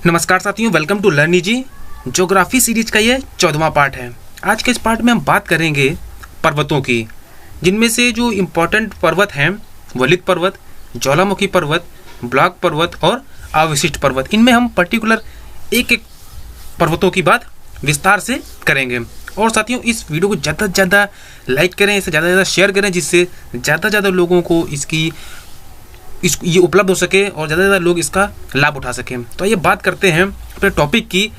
नमस्कार साथियों, welcome to learn easy. Geography series का ये 14वां पार्ट है। आज के इस पार्ट में हम बात करेंगे पर्वतों की, जिनमें से जो इम्पोर्टेंट पर्वत हैं वलित पर्वत, ज्वालामुखी पर्वत, ब्लॉक पर्वत और अवशिष्ट पर्वत। इनमें हम पर्टिकुलर एक एक पर्वतों की बात विस्तार से करेंगे। और साथियों, इस वीडियो को ज़्यादा से ज़्यादा लाइक करें, इसे ज़्यादा से ज़्यादा शेयर करें, जिससे ज़्यादा से ज़्यादा लोगों को ये उपलब्ध हो सके और ज़्यादा से ज़्यादा लोग इसका लाभ उठा सकें। तो ये बात करते हैं अपने टॉपिक की।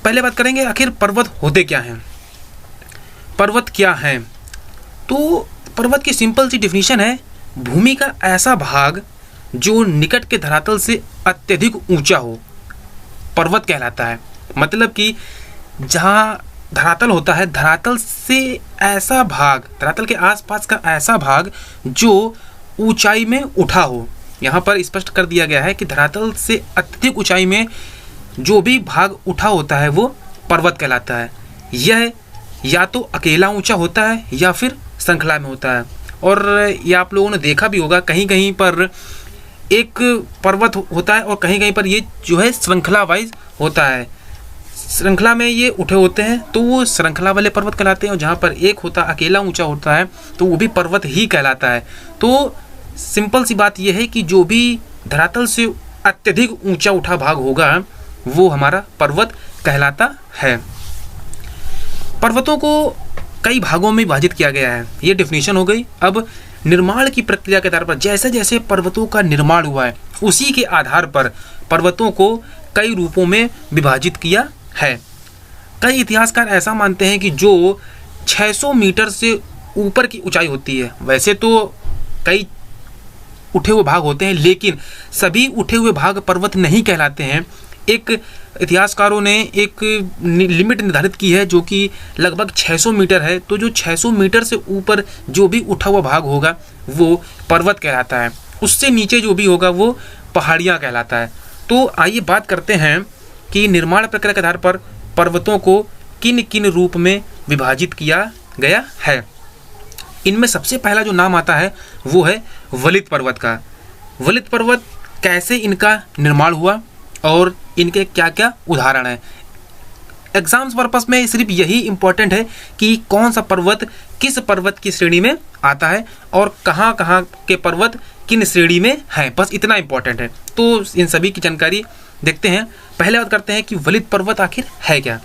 पहले बात करेंगे आखिर पर्वत होते क्या हैं। पर्वत क्या हैं? तो पर्वत की सिंपल सी डिफिनीशन है, भूमि का ऐसा भाग जो निकट के धरातल से अत्यधिक ऊंचा हो, पर्वत कहलाता है। मतलब कि जहाँ धरातल होता है, धरातल से ऐसा भाग, धरातल के आसपास का ऐसा भाग जो ऊंचाई में उठा हो। यहाँ पर स्पष्ट कर दिया गया है कि धरातल से अत्यधिक ऊंचाई में जो भी भाग उठा होता है वो पर्वत कहलाता है। यह या तो अकेला ऊंचा होता है या फिर श्रृंखला में होता है। और ये आप लोगों ने देखा भी होगा, कहीं कहीं पर एक पर्वत होता है और कहीं कहीं पर ये जो है श्रृंखला वाइज होता है। श्रृंखला में ये उठे होते हैं तो वो श्रृंखला वाले पर्वत कहलाते हैं, और जहाँ पर एक होता अकेला ऊंचा होता है तो वो भी पर्वत ही कहलाता है। तो सिंपल सी बात यह है कि जो भी धरातल से अत्यधिक ऊंचा उठा भाग होगा वो हमारा पर्वत कहलाता है। पर्वतों को कई भागों में विभाजित किया गया है, ये डेफिनेशन हो गई। अब निर्माण की प्रक्रिया के आधार पर जैसे जैसे पर्वतों का निर्माण हुआ है, उसी के आधार पर पर्वतों को कई रूपों में विभाजित किया है। कई इतिहासकार ऐसा मानते हैं कि जो 600 मीटर से ऊपर की ऊंचाई होती है, वैसे तो कई उठे हुए भाग होते हैं, लेकिन सभी उठे हुए भाग पर्वत नहीं कहलाते हैं। एक इतिहासकारों ने एक लिमिट निर्धारित की है जो कि लगभग 600 मीटर है। तो जो 600 मीटर से ऊपर जो भी उठा हुआ भाग होगा वो पर्वत कहलाता है, उससे नीचे जो भी होगा वो पहाड़ियाँ कहलाता है। तो आइए बात करते हैं कि निर्माण प्रक्रिया के आधार पर पर्वतों को किन किन रूप में विभाजित किया गया है। इनमें सबसे पहला जो नाम आता है वो है वलित पर्वत का। वलित पर्वत कैसे इनका निर्माण हुआ और इनके क्या क्या उदाहरण हैं। एग्जाम्स पर्पस में सिर्फ यही इम्पोर्टेंट है कि कौन सा पर्वत किस पर्वत की श्रेणी में आता है और कहाँ कहाँ के पर्वत किन श्रेणी में हैं, बस इतना इम्पोर्टेंट है। तो इन सभी की जानकारी देखते हैं। पहले बात करते हैं कि वलित पर्वत आखिर है क्या,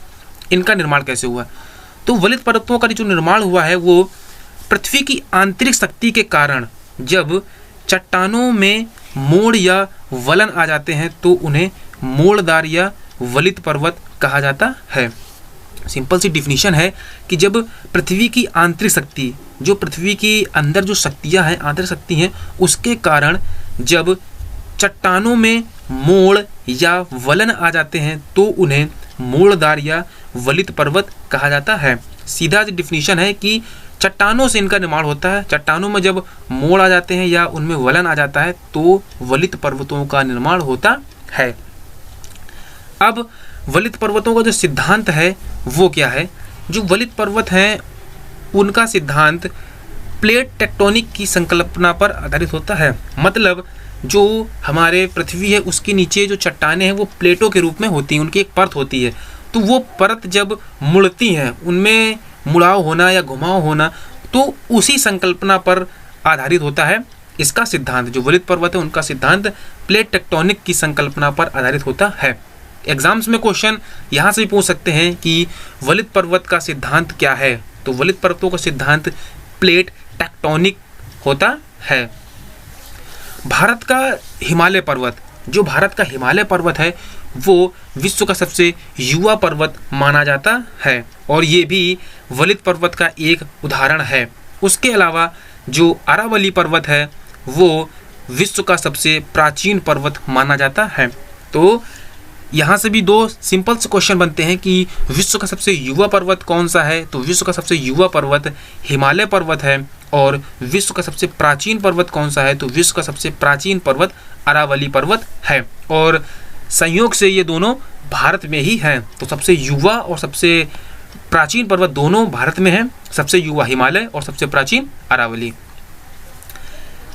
इनका निर्माण कैसे हुआ। तो वलित पर्वतों का जो निर्माण हुआ है वो पृथ्वी की आंतरिक शक्ति के कारण जब चट्टानों में मोड़ या वलन आ जाते हैं तो उन्हें मोड़दार या वलित पर्वत कहा जाता है। सिंपल सी डिफिनीशन है कि जब पृथ्वी की आंतरिक शक्ति, जो पृथ्वी की अंदर जो शक्तियां हैं, आंतरिक शक्ति हैं, उसके कारण जब चट्टानों में मोड़ या वलन आ जाते हैं तो उन्हें मोड़दार या वलित पर्वत कहा जाता है। सीधा डिफिनीशन है कि चट्टानों से इनका निर्माण होता है। चट्टानों में जब मोड़ आ जाते हैं या उनमें वलन आ जाता है तो वलित पर्वतों का निर्माण होता है। अब वलित पर्वतों का जो सिद्धांत है वो क्या है। जो वलित पर्वत हैं उनका सिद्धांत प्लेट टेक्टोनिक की संकल्पना पर आधारित होता है। मतलब जो हमारे पृथ्वी है उसके नीचे जो चट्टानें हैं वो प्लेटों के रूप में होती हैं, उनकी एक परत होती है। तो वो परत जब मुड़ती हैं, उनमें मुड़ाव होना या घुमाव होना, तो उसी संकल्पना पर आधारित होता है इसका सिद्धांत। जो वलित पर्वत है उनका सिद्धांत प्लेट टेक्टोनिक की संकल्पना पर आधारित होता है। एग्जाम्स में क्वेश्चन यहाँ से भी पूछ सकते हैं कि वलित पर्वत का सिद्धांत क्या है। तो वलित पर्वतों का सिद्धांत प्लेट टेक्टोनिक होता है। भारत का हिमालय पर्वत, जो भारत का हिमालय पर्वत है वो विश्व का सबसे युवा पर्वत माना जाता है और ये भी वलित पर्वत का एक उदाहरण है। उसके अलावा जो अरावली पर्वत है वो विश्व का सबसे प्राचीन पर्वत माना जाता है। तो यहाँ से भी दो सिंपल से क्वेश्चन बनते हैं कि विश्व का सबसे युवा पर्वत कौन सा है। तो विश्व का सबसे युवा पर्वत हिमालय पर्वत है, और विश्व का सबसे प्राचीन पर्वत कौन सा है। तो विश्व का सबसे प्राचीन पर्वत अरावली पर्वत है, और संयोग से ये दोनों भारत में ही हैं। तो सबसे युवा और सबसे प्राचीन पर्वत दोनों भारत में हैं, सबसे युवा हिमालय और सबसे प्राचीन अरावली।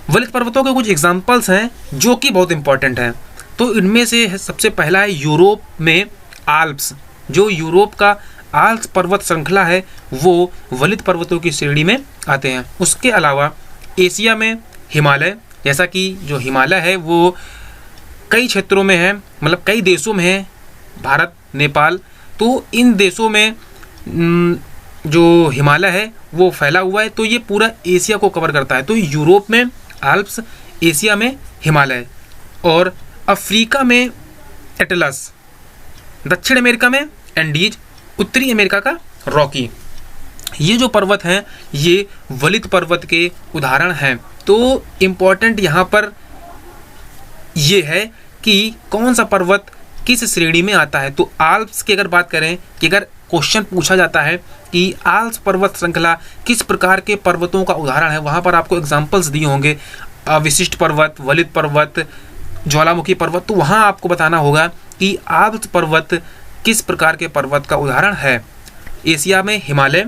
वलित पर्वतों के कुछ एग्जाम्पल्स हैं जो कि बहुत इंपॉर्टेंट हैं। तो इनमें से सबसे पहला है यूरोप में आल्प्स। जो यूरोप का आल्प्स पर्वत श्रृंखला है वो वलित पर्वतों की श्रेणी में आते हैं। उसके अलावा एशिया में हिमालय, जैसा कि जो हिमालय है वो कई क्षेत्रों में है, मतलब कई देशों में है, भारत, नेपाल, तो इन देशों में जो हिमालय है वो फैला हुआ है, तो ये पूरा एशिया को कवर करता है। तो यूरोप में आल्प्स, एशिया में हिमालय, और अफ्रीका में एटलस, दक्षिण अमेरिका में एंडीज, उत्तरी अमेरिका का रॉकी। ये जो पर्वत हैं ये वलित पर्वत के उदाहरण हैं। तो इम्पॉर्टेंट यहाँ पर ये है कि कौन सा पर्वत किस श्रेणी में आता है। तो आल्प्स की अगर बात करें कि अगर क्वेश्चन पूछा जाता है कि आल्प्स पर्वत श्रृंखला किस प्रकार के पर्वतों का उदाहरण है, वहाँ पर आपको एग्जाम्पल्स दिए होंगे, विशिष्ट पर्वत, वलित पर्वत, ज्वालामुखी पर्वत, तो वहाँ आपको बताना होगा कि आल्प्स पर्वत किस प्रकार के पर्वत का उदाहरण है। एशिया में हिमालय,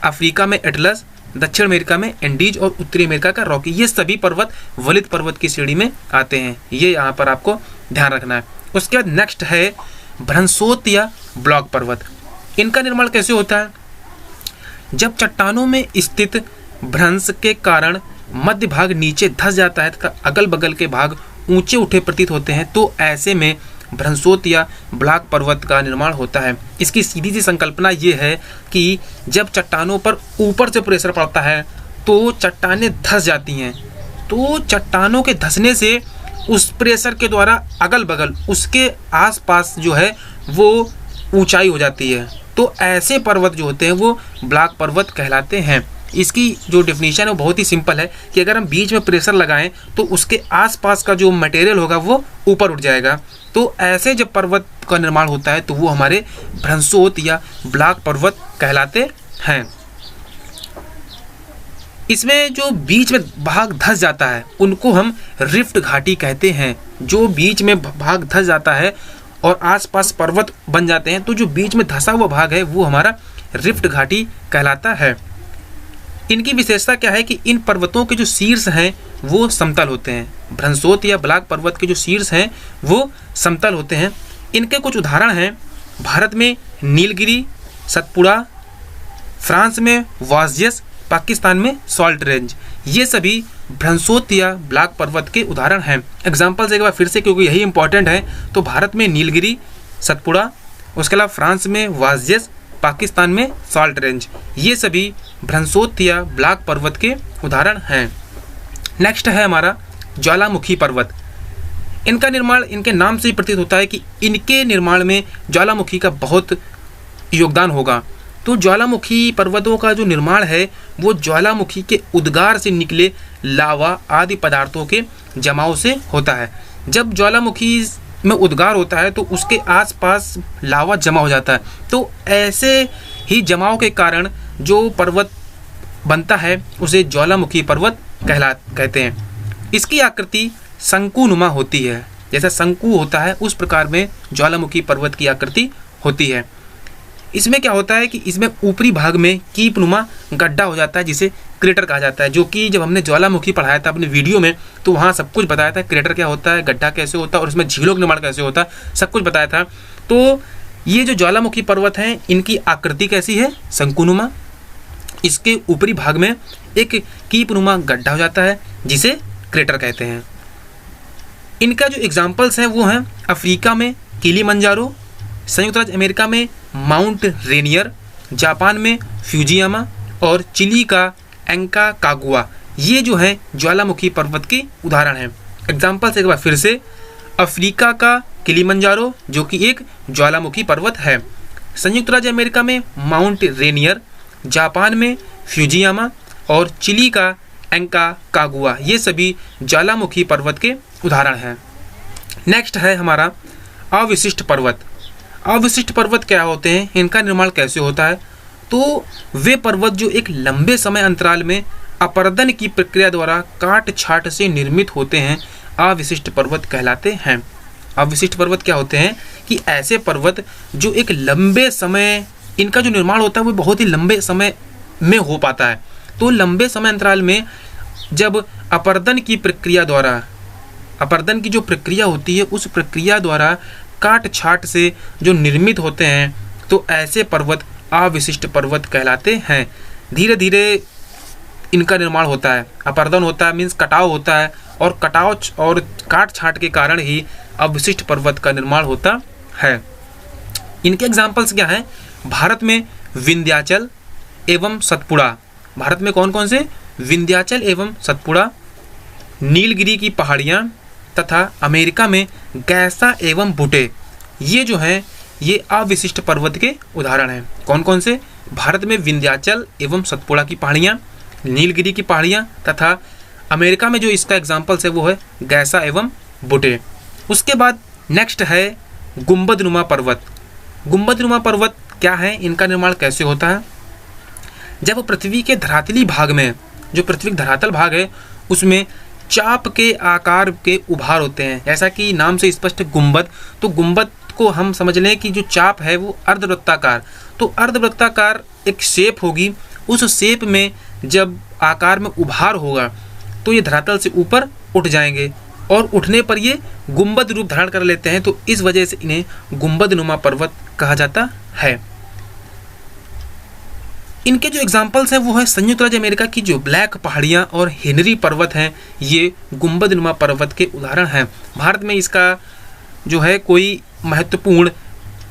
अफ्रीका में एटलस, दक्षिण अमेरिका में एंडीज और उत्तरी अमेरिका का रॉकी, ये सभी पर्वत वलित पर्वत की श्रेणी में आते हैं। ये यहाँ पर आपको ध्यान रखना है। उसके बाद नेक्स्ट है भ्रंशोत या ब्लॉक पर्वत। इनका निर्माण कैसे होता है? जब चट्टानों में स्थित भ्रंश के कारण मध्य भाग नीचे धंस जाता है तथा अगल बगल के भाग ऊंचे उठे प्रतीत होते हैं, तो ऐसे में भ्रंशोत या ब्लॉक पर्वत का निर्माण होता है। इसकी सीधी सी संकल्पना ये है कि जब चट्टानों पर ऊपर से प्रेशर पड़ता है तो चट्टानें धंस जाती हैं, तो चट्टानों के धंसने से उस प्रेशर के द्वारा अगल बगल उसके आसपास जो है वो ऊंचाई हो जाती है। तो ऐसे पर्वत जो होते हैं वो ब्लॉक पर्वत कहलाते हैं। इसकी जो डेफिनेशन है वो बहुत ही सिंपल है कि अगर हम बीच में प्रेशर लगाएं तो उसके आसपास का जो मटेरियल होगा वो ऊपर उठ जाएगा। तो ऐसे जब पर्वत का निर्माण होता है तो वो हमारे भ्रंशोत या ब्लॉक पर्वत कहलाते हैं। इसमें जो बीच में भाग धंस जाता है उनको हम रिफ्ट घाटी कहते हैं। जो बीच में भाग धंस जाता है और आसपास पर्वत बन जाते हैं, तो जो बीच में धंसा हुआ भाग है वो हमारा रिफ्ट घाटी कहलाता है। इनकी विशेषता क्या है कि इन पर्वतों के जो शीर्ष हैं वो समतल होते हैं। भ्रंशोत या ब्लॉक पर्वत के जो शीर्ष हैं वो समतल होते हैं। इनके कुछ उदाहरण हैं, भारत में नीलगिरी, सतपुड़ा, फ्रांस में वासजेस, पाकिस्तान में सॉल्ट रेंज, ये सभी भ्रंशोत या ब्लॉक पर्वत के उदाहरण हैं। एग्जाम्पल्स एक बार फिर से, क्योंकि यही इंपॉर्टेंट है। तो भारत में नीलगिरी, सतपुड़ा, उसके अलावा फ्रांस में वासजेस, पाकिस्तान में सॉल्ट रेंज, ये सभी भ्रंशोत या ब्लॉक पर्वत के उदाहरण हैं। नेक्स्ट है हमारा ज्वालामुखी पर्वत। इनका निर्माण इनके नाम से ही प्रतीत होता है कि इनके निर्माण में ज्वालामुखी का बहुत योगदान होगा। तो ज्वालामुखी पर्वतों का जो निर्माण है वो ज्वालामुखी के उद्गार से निकले लावा आदि पदार्थों के जमाव से होता है। जब ज्वालामुखी में उद्गार होता है तो उसके आसपास लावा जमा हो जाता है, तो ऐसे ही जमाव के कारण जो पर्वत बनता है उसे ज्वालामुखी पर्वत कहते हैं। इसकी आकृति शंकुनुमा होती है, जैसा शंकु होता है उस प्रकार में ज्वालामुखी पर्वत की आकृति होती है। इसमें क्या होता है कि इसमें ऊपरी भाग में कीपनुमा गड्ढा हो जाता है जिसे क्रेटर कहा जाता है, जो कि जब हमने ज्वालामुखी पढ़ाया था अपने वीडियो में तो वहाँ सब कुछ बताया था, क्रेटर क्या होता है, गड्ढा कैसे होता है और इसमें झीलों का निर्माण कैसे होता है, सब कुछ बताया था। तो ये जो ज्वालामुखी पर्वत हैं इनकी आकृति कैसी है, शंकुनुमा। इसके ऊपरी भाग में एक कीपनुमा गड्ढा हो जाता है जिसे क्रेटर कहते हैं। इनका जो एग्जाम्पल्स हैं वो हैं अफ्रीका में किलीमंजारो, संयुक्त राज्य अमेरिका में माउंट रेनियर, जापान में फ्यूजियामा और चिली का एंकाकागुआ, ये जो है ज्वालामुखी पर्वत के उदाहरण हैं। एग्जाम्पल्स एक बार फिर से, अफ्रीका का किलीमंजारो जो कि एक ज्वालामुखी पर्वत है, संयुक्त राज्य अमेरिका में माउंट रेनियर, जापान में फ्यूजियामा और चिली का एंकाकागुआ, ये सभी ज्वालामुखी पर्वत के उदाहरण हैं। नेक्स्ट है हमारा अविशिष्ट पर्वत। अविशिष्ट पर्वत क्या होते हैं, इनका निर्माण कैसे होता है? तो वे पर्वत जो एक लंबे समय अंतराल में अपरदन की प्रक्रिया द्वारा काट छाट से निर्मित होते हैं, अविशिष्ट पर्वत कहलाते हैं। अविशिष्ट पर्वत क्या होते हैं कि ऐसे पर्वत जो एक लंबे समय, इनका जो निर्माण होता है वो बहुत ही लंबे समय में हो पाता है। तो लंबे समय अंतराल में जब अपरदन की प्रक्रिया द्वारा अपर्दन की जो प्रक्रिया होती है उस प्रक्रिया द्वारा काट छाट से जो निर्मित होते हैं, तो ऐसे पर्वत अविशिष्ट पर्वत कहलाते हैं। धीरे धीरे इनका निर्माण होता है, अपर्दन होता है मीन्स कटाव होता है, और कटाव और काट छाट के कारण ही अवशिष्ट पर्वत का निर्माण होता है। इनके एग्जाम्पल्स क्या हैं? भारत में विंध्याचल एवं सतपुड़ा। भारत में कौन कौन से? विंध्याचल एवं सतपुड़ा, नीलगिरी की पहाड़ियाँ, तथा अमेरिका में गैसा एवं बुटे। ये जो हैं ये अविशिष्ट पर्वत के उदाहरण हैं। कौन कौन से? भारत में विंध्याचल एवं सतपुड़ा की पहाड़ियाँ, नीलगिरी की पहाड़ियाँ, तथा अमेरिका में जो इसका एग्जाम्पल्स है वो है गैसा एवं बुटे। उसके बाद नेक्स्ट है गुंबदनुमा पर्वत। गुंबदनुमा पर्वत क्या है? इनका निर्माण कैसे होता है? जब पृथ्वी के धरातली भाग में, जो पृथ्वी का धरातल भाग है उसमें चाप के आकार के उभार होते हैं, जैसा कि नाम से स्पष्ट गुंबद, तो गुंबद को हम समझ लें कि जो चाप है वो अर्धवृत्ताकार, तो अर्धवृत्ताकार एक शेप होगी, उस शेप में जब आकार में उभार होगा तो ये धरातल से ऊपर उठ जाएंगे और उठने पर ये गुंबद रूप धारण कर लेते हैं, तो इस वजह से इन्हें गुंबदनुमा पर्वत कहा जाता है। इनके जो एग्जाम्पल्स हैं वो है संयुक्त राज्य अमेरिका की जो ब्लैक पहाड़ियाँ और हेनरी पर्वत हैं, ये गुंबदनुमा पर्वत के उदाहरण हैं। भारत में इसका जो है कोई महत्वपूर्ण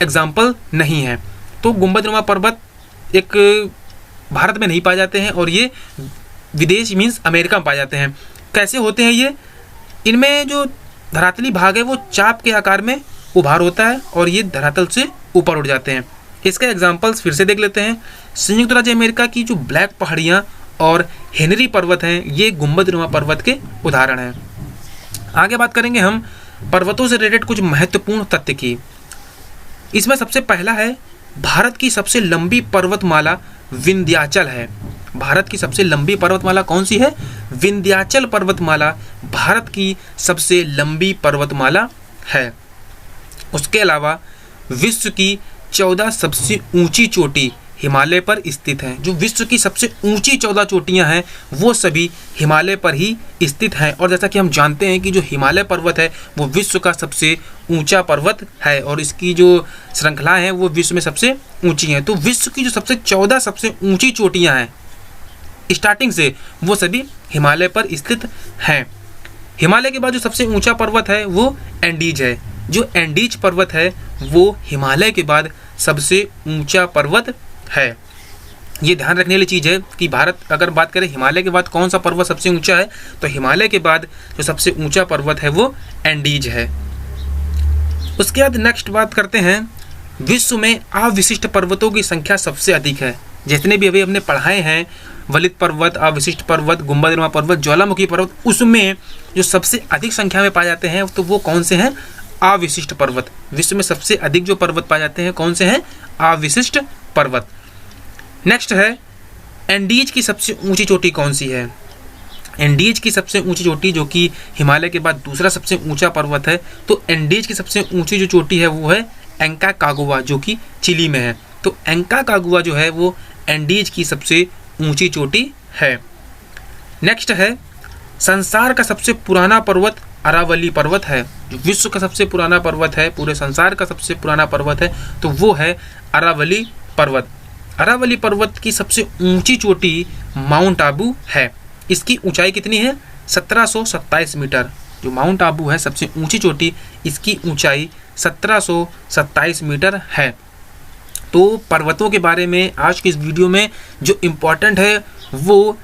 एग्जाम्पल नहीं है, तो गुंबदनुमा पर्वत एक भारत में नहीं पाए जाते हैं और ये विदेश मीन्स अमेरिका में पाए जाते हैं। कैसे होते हैं ये? इनमें जो धरातली भाग है वो चाप के आकार में उभार होता है और ये धरातल से ऊपर उठ जाते हैं। इसका एग्जाम्पल्स फिर से देख लेते हैं। संयुक्त राज्य अमेरिका की जो ब्लैक पहाड़ियाँ और हेनरी पर्वत हैं ये गुंबदनुमा पर्वत के उदाहरण हैं। आगे बात करेंगे हम पर्वतों से रिलेटेड कुछ महत्वपूर्ण तथ्य की। इसमें सबसे पहला है भारत की सबसे लंबी पर्वतमाला विंध्याचल है। भारत की सबसे लंबी पर्वतमाला कौन सी है? विंध्याचल पर्वतमाला भारत की सबसे लंबी पर्वतमाला है। उसके अलावा विश्व की 14 सबसे ऊंची चोटी हिमालय पर स्थित हैं। जो विश्व की सबसे ऊंची 14 चोटियां हैं वो सभी हिमालय पर ही स्थित हैं। और जैसा कि हम जानते हैं कि जो हिमालय पर्वत है वो विश्व का सबसे ऊंचा पर्वत है और इसकी जो श्रृंखलाएं हैं वो विश्व में सबसे ऊंची हैं। तो विश्व की जो सबसे 14 सबसे ऊंची चोटियां हैं स्टार्टिंग से वो सभी हिमालय पर स्थित हैं। हिमालय के बाद जो सबसे ऊंचा पर्वत है वो एंडीज है। जो एंडीज पर्वत है वो हिमालय के बाद सबसे ऊंचा पर्वत है। ये ध्यान रखने वाली चीज़ है कि भारत अगर बात करें हिमालय के बाद कौन सा पर्वत सबसे ऊंचा है, तो हिमालय के बाद जो सबसे ऊंचा पर्वत है वो एंडीज है। उसके बाद नेक्स्ट बात करते हैं, विश्व में अविशिष्ट पर्वतों की संख्या सबसे अधिक है। जितने भी अभी हमने पढ़ाए हैं, वलित पर्वत, अविशिष्ट पर्वत, गुंबदनुमा पर्वत, ज्वालामुखी पर्वत, उसमें जो सबसे अधिक संख्या में पाए जाते हैं तो वो कौन से हैं? अविशिष्ट पर्वत। विश्व में सबसे अधिक जो पर्वत पाए जाते हैं कौन से हैं? अविशिष्ट पर्वत। नेक्स्ट है एंडीज की सबसे ऊंची चोटी कौन सी है? एंडीज की सबसे ऊंची चोटी जो कि हिमालय के बाद दूसरा सबसे ऊंचा पर्वत है, तो एंडीज की सबसे ऊंची जो चोटी है वो है एंकाकागुआ जो कि चिली में है। तो एंकाकागुआ जो है वो एंडीज की सबसे ऊंची चोटी है। नेक्स्ट है संसार का सबसे पुराना पर्वत अरावली पर्वत है। जो विश्व का सबसे पुराना पर्वत है, पूरे संसार का सबसे पुराना पर्वत है, तो वो है अरावली पर्वत। अरावली पर्वत की सबसे ऊंची चोटी माउंट आबू है। इसकी ऊंचाई कितनी है? 1727 मीटर। जो माउंट आबू है सबसे ऊंची चोटी, इसकी ऊंचाई 1727 मीटर है। तो पर्वतों के बारे में आज की इस वीडियो में जो इम्पोर्टेंट है वो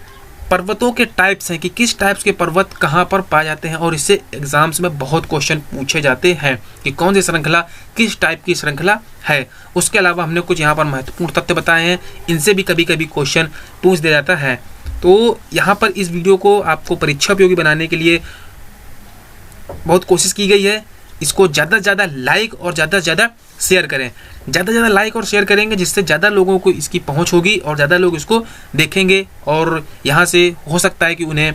पर्वतों के टाइप्स हैं कि किस टाइप्स के पर्वत कहाँ पर पाए जाते हैं, और इससे एग्जाम्स में बहुत क्वेश्चन पूछे जाते हैं कि कौन सी श्रृंखला किस टाइप की श्रृंखला है। उसके अलावा हमने कुछ यहाँ पर महत्वपूर्ण तथ्य बताए हैं, इनसे भी कभी कभी क्वेश्चन पूछ दिया जाता है। तो यहाँ पर इस वीडियो को आपको परीक्षा उपयोगी बनाने के लिए बहुत कोशिश की गई है। इसको ज़्यादा से ज़्यादा लाइक और ज़्यादा से ज़्यादा शेयर करें। ज़्यादा से ज़्यादा लाइक और शेयर करेंगे जिससे ज़्यादा लोगों को इसकी पहुंच होगी और ज़्यादा लोग इसको देखेंगे और यहाँ से हो सकता है कि उन्हें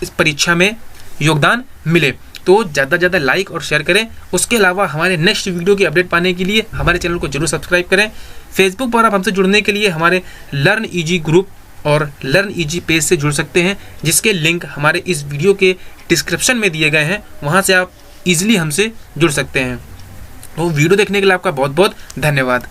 इस परीक्षा में योगदान मिले। तो ज़्यादा से ज़्यादा लाइक और शेयर करें। उसके अलावा हमारे नेक्स्ट वीडियो की अपडेट पाने के लिए हमारे चैनल को जरूर सब्सक्राइब करें। फेसबुक पर आप हमसे जुड़ने के लिए हमारे लर्न ईजी ग्रुप और लर्न ईजी पेज से जुड़ सकते हैं, जिसके लिंक हमारे इस वीडियो के डिस्क्रिप्शन में दिए गए हैं। वहाँ से आप ईजिली हमसे जुड़ सकते हैं। तो वीडियो देखने के लिए आपका बहुत बहुत धन्यवाद।